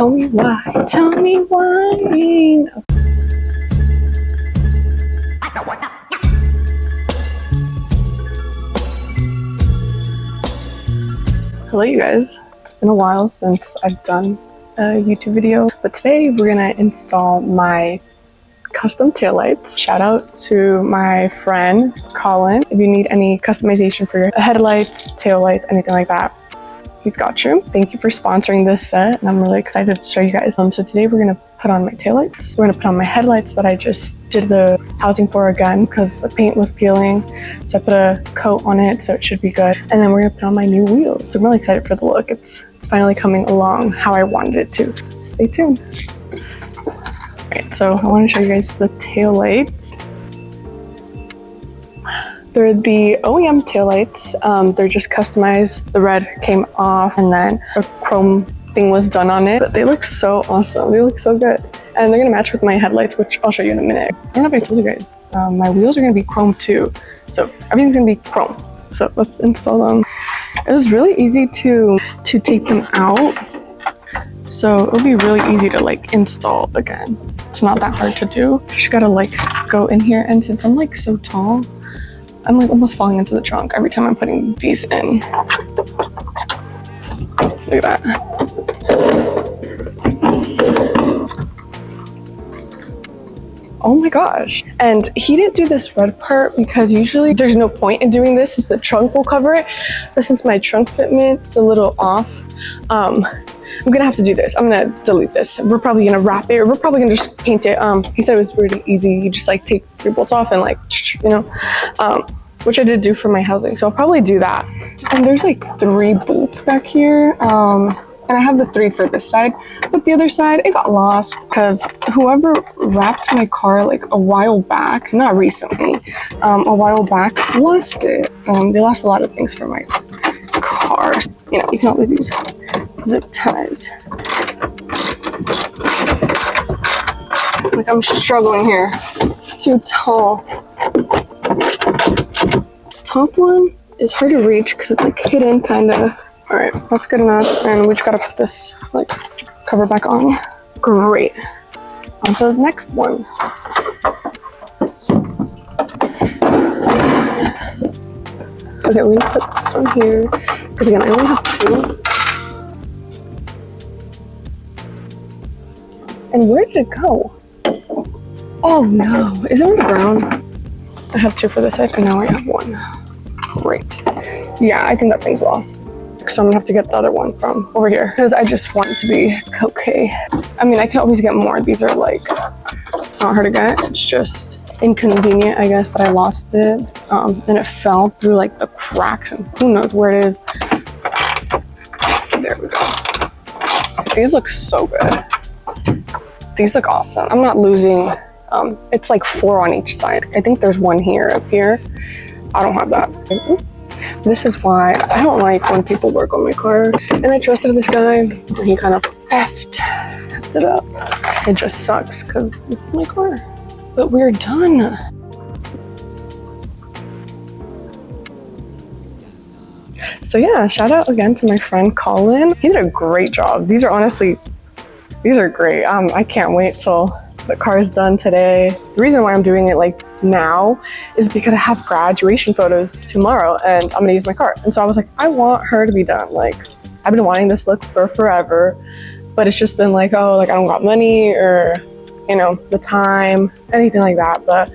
Tell me why, tell me why. Hello you guys, it's been a while since I've done a YouTube video, but today we're gonna install my custom taillights. Shout out to my friend Colin. If you need any customization for your headlights, taillights, anything like that, he's got you. Thank you for sponsoring this set, and I'm really excited to show you guys. So today we're gonna put on my taillights. We're gonna put on my headlights that I just did the housing for again because the paint was peeling. So I put a coat on it, so it should be good. And then we're gonna put on my new wheels. So I'm really excited for the look. It's finally coming along how I wanted it to. Stay tuned. Alright, so I want to show you guys the taillights. They're the OEM taillights. They're just customized. The red came off and then a chrome thing was done on it. But they look so awesome. They look so good. And they're gonna match with my headlights, which I'll show you in a minute. I don't know if I told you guys, my wheels are gonna be chrome too. So everything's gonna be chrome. So let's install them. It was really easy to take them out. So it'll be really easy to like install again. It's not that hard to do. You just gotta like go in here, and since I'm like so tall, I'm like almost falling into the trunk every time I'm putting these in. Look at that. Oh my gosh. And he didn't do this red part because usually there's no point in doing this, since the trunk will cover it. But since my trunk fitment's a little off, I'm gonna have to do this. I'm gonna delete this. We're probably gonna wrap it, or we're probably gonna just paint it. He said it was really easy. You just like take your bolts off and like, you know, which I did do for my housing. So I'll probably do that. And there's like 3 bolts back here. And I have the 3 for this side, but the other side, it got lost because whoever wrapped my car like a while back, not recently, a while back, lost it. They lost a lot of things for my car. You know, you can always use zip ties. Like I'm struggling here. Too tall. This top one is hard to reach because it's like hidden kind of. All right, that's good enough. And we just gotta put this like cover back on. Great. On to the next one. Okay, we're gonna put this one here because again, I only have 2. And where did it go? Oh no, is it on the ground? I have 2 for this side and now I have 1. Great. Yeah, I think that thing's lost. So I'm gonna have to get the other one from over here because I just want it to be okay. I mean, I can always get more. These are like, it's not hard to get. It's just inconvenient, I guess, that I lost it. And it fell through like the cracks and who knows where it is. There we go. These look so good. These look awesome. I'm not losing, it's like 4 on each side. I think there's 1 here, up here. I don't have that. This is why I don't like when people work on my car. And I trusted this guy, and he kind of effed it up. It just sucks because this is my car. But we're done. So yeah, shout out again to my friend Colin. He did a great job. These are honestly, these are great. I can't wait till the car is done today. The reason why I'm doing it like now is because I have graduation photos tomorrow and I'm gonna use my car. And so I was like, I want her to be done. Like, I've been wanting this look for forever, but it's just been like, oh, like I don't got money or, you know, the time, anything like that. But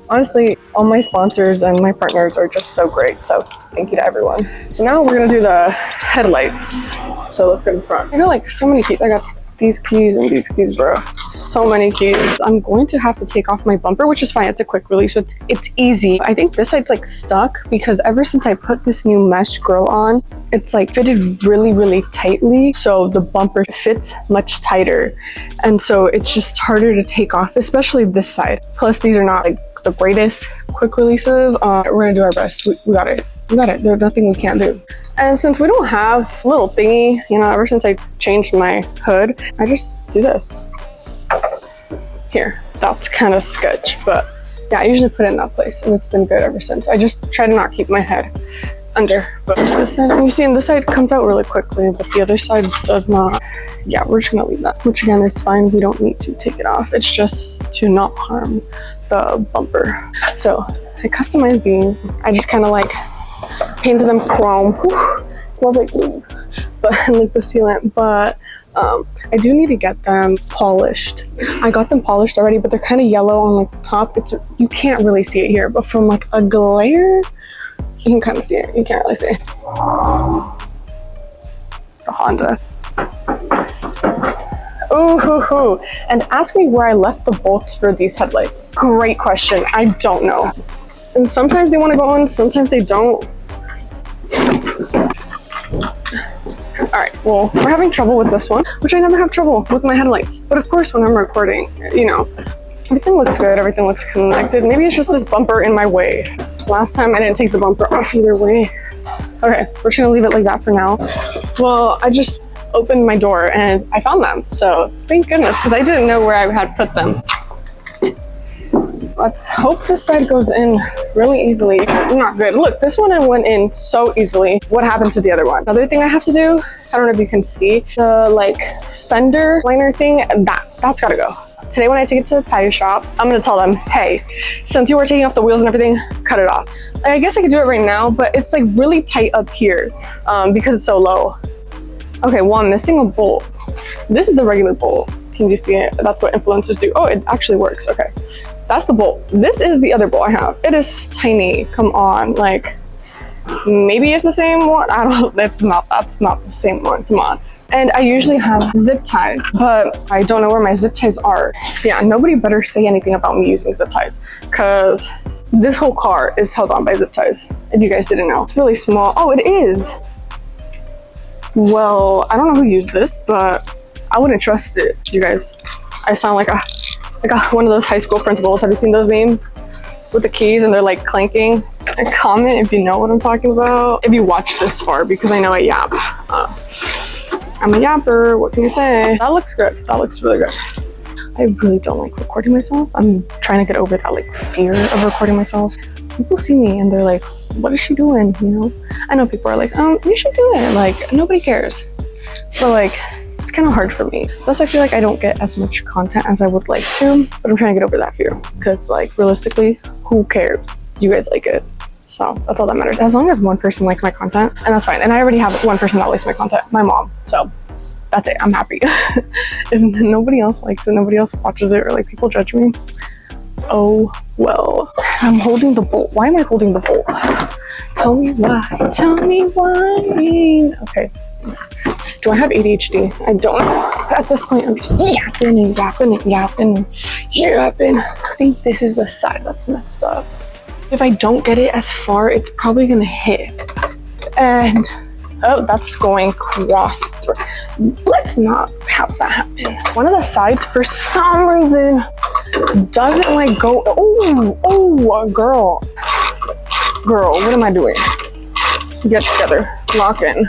honestly, all my sponsors and my partners are just so great. So thank you to everyone. So now we're gonna do the headlights. So let's go to the front. I got like so many keys. I got these keys and these keys, bro. So many keys. I'm going to have to take off my bumper, which is fine. It's a quick release, so it's easy. I think this side's like stuck because ever since I put this new mesh grill on, it's like fitted really, really tightly. So the bumper fits much tighter. And so it's just harder to take off, especially this side. Plus these are not like the greatest quick releases. We're gonna do our best. We got it. We got it. There's nothing we can't do. And since we don't have a little thingy, you know, ever since I changed my hood, I just do this. Here, that's kind of sketch, but yeah, I usually put it in that place and it's been good ever since. I just try to not keep my head under. But this side, you see, this side comes out really quickly, but the other side does not. yeah, we're just gonna leave that, which again is fine. We don't need to take it off. It's just to not harm the bumper. So I customized these. I just kind of like painted them chrome. Whew, it smells like glue, but like the sealant. But I do need to get them polished. I got them polished already, but they're kind of yellow on like the top. You can't really see it here, but from like a glare, you can kind of see it. You can't really see it. The Honda. Ooh, hoo, hoo. And ask me where I left the bolts for these headlights. Great question. I don't know. And sometimes they want to go on, sometimes they don't. All right, well, we're having trouble with this one, which I never have trouble with my headlights. But of course, when I'm recording, you know, everything looks good, everything looks connected. Maybe it's just this bumper in my way. Last time I didn't take the bumper off either way. Okay, we're just gonna leave it like that for now. Well, I just opened my door and I found them. So thank goodness, because I didn't know where I had put them. Let's hope this side goes in really easily. Not good. Look, this one I went in so easily. What happened to the other one? Another thing I have to do, I don't know if you can see, the like fender liner thing, that's gotta go. Today when I take it to the tire shop, I'm gonna tell them, hey, since you were taking off the wheels and everything, cut it off. I guess I could do it right now, but it's like really tight up here because it's so low. Okay, well, I'm missing a bolt. This is the regular bolt. Can you see it? That's what influencers do. Oh, it actually works. Okay. That's the bolt. This is the other bolt I have. It is tiny. Come on, like maybe it's the same one. I don't. That's not the same one. Come on. And I usually have zip ties, but I don't know where my zip ties are. Yeah, nobody better say anything about me using zip ties, because this whole car is held on by zip ties. If you guys didn't know, it's really small. Oh, it is. Well, I don't know who used this, but I wouldn't trust it. You guys, I sound like one of those high school principals. Have you seen those memes with the keys and they're like clanking? And comment if you know what I'm talking about. If you watch this far, because I know I yap. I'm a yapper, what can you say? That looks good. That looks really good. I really don't like recording myself. I'm trying to get over that like fear of recording myself. People see me and they're like, what is she doing? You know? I know people are like, you should do it. Like, nobody cares. But like, it's kind of hard for me. Plus, I feel like I don't get as much content as I would like to, but I'm trying to get over that fear. Because like, realistically, who cares? You guys like it. So that's all that matters. As long as one person likes my content, and that's fine. And I already have one person that likes my content, my mom. So that's it, I'm happy. If nobody else likes it, nobody else watches it, or like people judge me, oh well. I'm holding the bolt. Why am I holding the bolt? Tell me why. Tell me why. Okay. Do I have ADHD? I don't know. At this point, I'm just yapping and yapping and yapping and yapping. I think this is the side that's messed up. If I don't get it as far, it's probably gonna hit. And, oh, that's going cross through. Let's not have that happen. One of the sides, for some reason, doesn't like go, girl, what am I doing? Get together, lock in.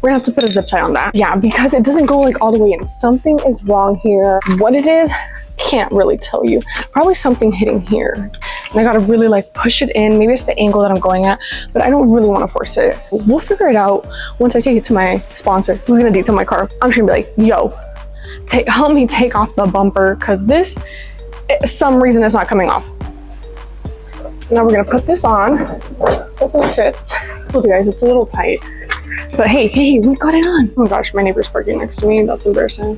We're gonna have to put a zip tie on that. Yeah, because it doesn't go like all the way in. Something is wrong here. What it is, can't really tell you. Probably something hitting here. And I gotta really like push it in. Maybe it's the angle that I'm going at, but I don't really wanna force it. We'll figure it out once I take it to my sponsor who's gonna detail my car. I'm just gonna be like, yo, help me take off the bumper, because this, some reason it's not coming off. Now we're gonna put this on. Hopefully it fits. Look guys, it's a little tight. But hey, we got it on. Oh my gosh, my neighbor's parking next to me. That's embarrassing.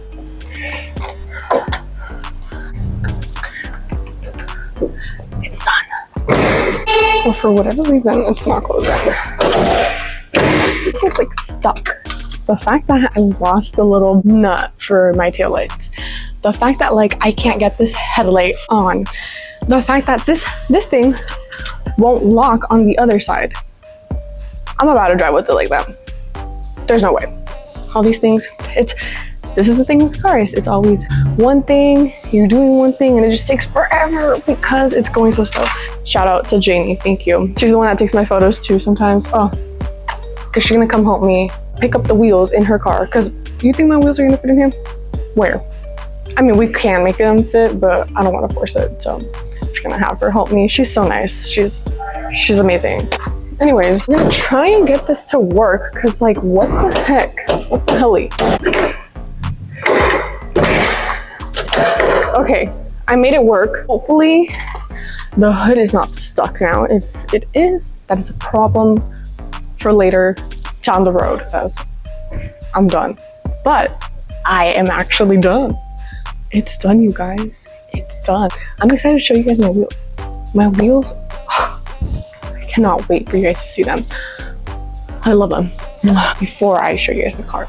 It's done. Well, for whatever reason, it's not closing. It's like stuck. The fact that I lost a little nut for my taillights. The fact that like I can't get this headlight on. The fact that this thing won't lock on the other side. I'm about to drive with it like that. There's no way. All these things, this is the thing with cars. It's always one thing, you're doing one thing, and it just takes forever because it's going so slow. Shout out to Janie, thank you. She's the one that takes my photos too sometimes. Oh, because she's gonna come help me pick up the wheels in her car. Because you think my wheels are gonna fit in here? Where? I mean, we can make them fit, but I don't want to force it. So I'm just gonna have her help me. She's so nice. She's amazing. Anyways, I'm gonna try and get this to work, because like, what the heck? What the helly? Okay, I made it work. Hopefully the hood is not stuck now. If it is, that is a problem for later down the road, because I'm done. But I am actually done. It's done, you guys. It's done. I'm excited to show you guys my wheels. My wheels, I cannot wait for you guys to see them. I love them. Before I show you guys the car,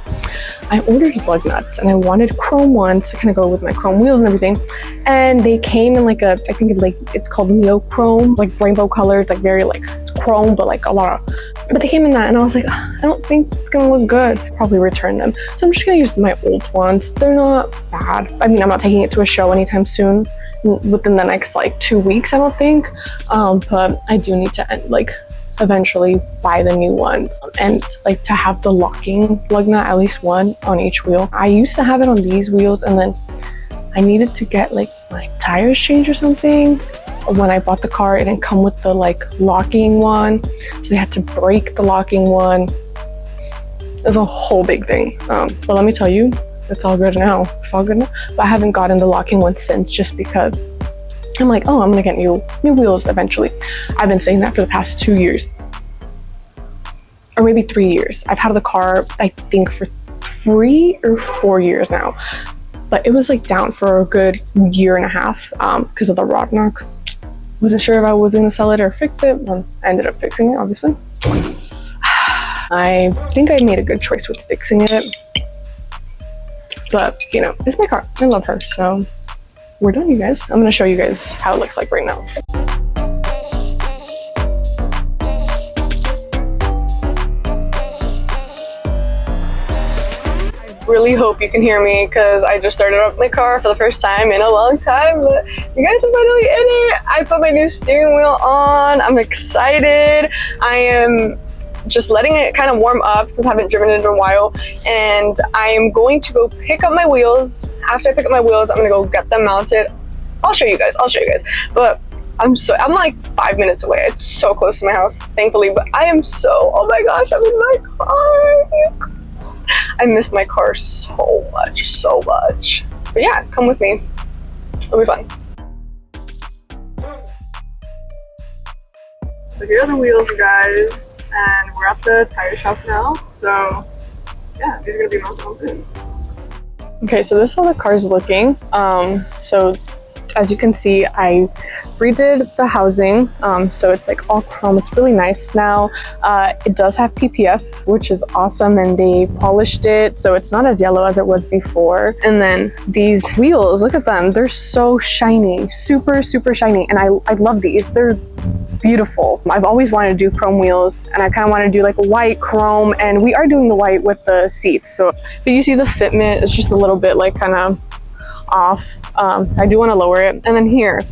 I ordered lug nuts and I wanted chrome ones to kind of go with my chrome wheels and everything. And they came in like a, I think it's called neochrome, like rainbow colored, like very like chrome, but like a lot of, but they came in that, and I was like, I don't think it's gonna look good. Probably return them. So I'm just gonna use my old ones. They're not bad. I mean, I'm not taking it to a show anytime soon, within the next like 2 weeks, I don't think. But I do need to eventually buy the new ones, and like to have the locking lug nut, at least one on each wheel. I used to have it on these wheels, and then I needed to get like my tires changed or something. When I bought the car, it didn't come with the like locking one, so they had to break the locking one. It's a whole big thing. But let me tell you, it's all good now. It's all good now. But I haven't gotten the locking one since, just because I'm like, oh, I'm gonna get new wheels eventually. I've been saying that for the past 2 years, or maybe 3 years. I've had the car, I think, for 3 or 4 years now, but it was like down for a good 1.5 years because of the rod knock. Wasn't sure if I was gonna sell it or fix it. I ended up fixing it, obviously. I think I made a good choice with fixing it, but you know, it's my car. I love her, so we're done, you guys. I'm gonna show you guys how it looks like right now. I really hope you can hear me, because I just started up my car for the first time in a long time, but you guys are finally in it. I put my new steering wheel on. I'm excited. I am just letting it kind of warm up since I haven't driven it in a while, and I am going to go pick up my wheels. After I pick up my wheels, I'm gonna go get them mounted. I'll show you guys, but I'm like 5 minutes away. It's so close to my house, thankfully, but I am so, oh my gosh, I'm in my car. I miss my car so much. But yeah, come with me. It'll be fun. So here are the wheels, guys, and we're at the tire shop now. So yeah, these are gonna be mounted on soon. Okay, so this is how the car's looking. So as you can see, I redid the housing, so it's like all chrome. It's really nice now. It does have PPF, which is awesome, and they polished it so it's not as yellow as it was before. And then these wheels, look at them, they're so shiny, super shiny, and I love these. They're beautiful. I've always wanted to do chrome wheels, and I kind of want to do like white chrome, and we are doing the white with the seats. So, but you see the fitment is just a little bit like kind of off. I do want to lower it. And then here,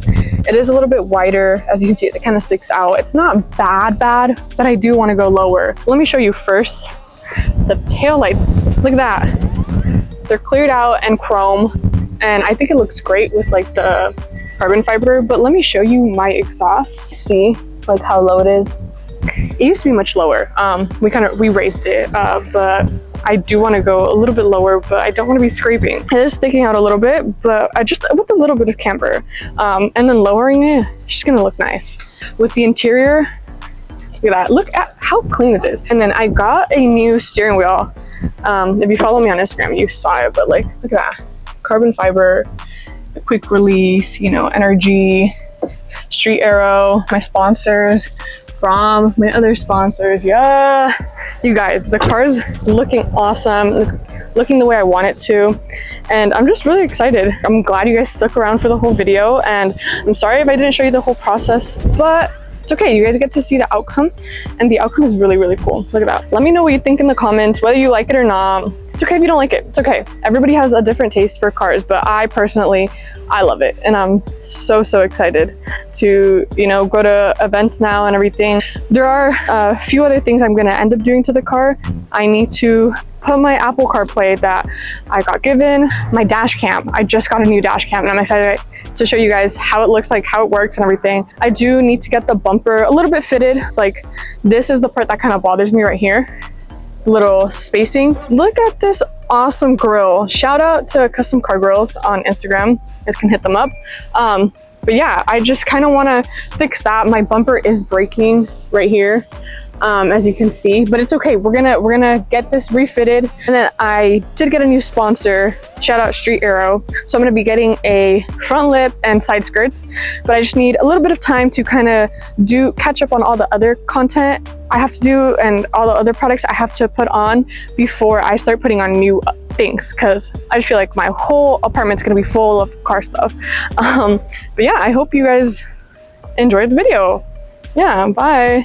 it is a little bit wider. As you can see, it kind of sticks out. It's not bad, but I do want to go lower. Let me show you first the taillights. Look at that. They're cleared out and chrome, and I think it looks great with like the carbon fiber. But let me show you my exhaust. See like how low it is. It used to be much lower. We raised it, but I do want to go a little bit lower, but I don't want to be scraping. It is sticking out a little bit, but I just with a little bit of camber, and then lowering it, it's just gonna look nice. With the interior, look at that. Look at how clean it is. And then I got a new steering wheel. If you follow me on Instagram, you saw it, but like, look at that. Carbon fiber, the quick release, you know, NRG, Street Aero, my sponsors, Braum, my other sponsors. Yeah, you guys, the car's looking awesome. It's looking the way I want it to, and I'm just really excited. I'm glad you guys stuck around for the whole video, and I'm sorry if I didn't show you the whole process, but it's okay. You guys get to see the outcome, and the outcome is really cool. Look at that. Let me know what you think in the comments, whether you like it or not. It's okay if you don't like it. It's okay. Everybody has a different taste for cars, but I personally, I love it, and I'm so excited to, you know, go to events now and everything. There are a few other things I'm gonna end up doing to the car. I need to put my Apple CarPlay that I got given, my dash cam. I just got a new dash cam, and I'm excited to show you guys how it looks like, how it works and everything. I do need to get the bumper a little bit fitted. It's like, this is the part that kind of bothers me right here. Little spacing. Look at this awesome grill. Shout out to Custom Car Grills on Instagram. You guys can hit them up. But yeah, I just kind of want to fix that. My bumper is breaking right here, as you can see, but it's okay. We're gonna get this refitted. And then I did get a new sponsor. Shout out Street Aero. So I'm gonna be getting a front lip and side skirts, but I just need a little bit of time to kind of catch up on all the other content I have to do and all the other products I have to put on before I start putting on new things, because I just feel like my whole apartment's gonna be full of car stuff. But yeah, I hope you guys enjoyed the video. Yeah, bye.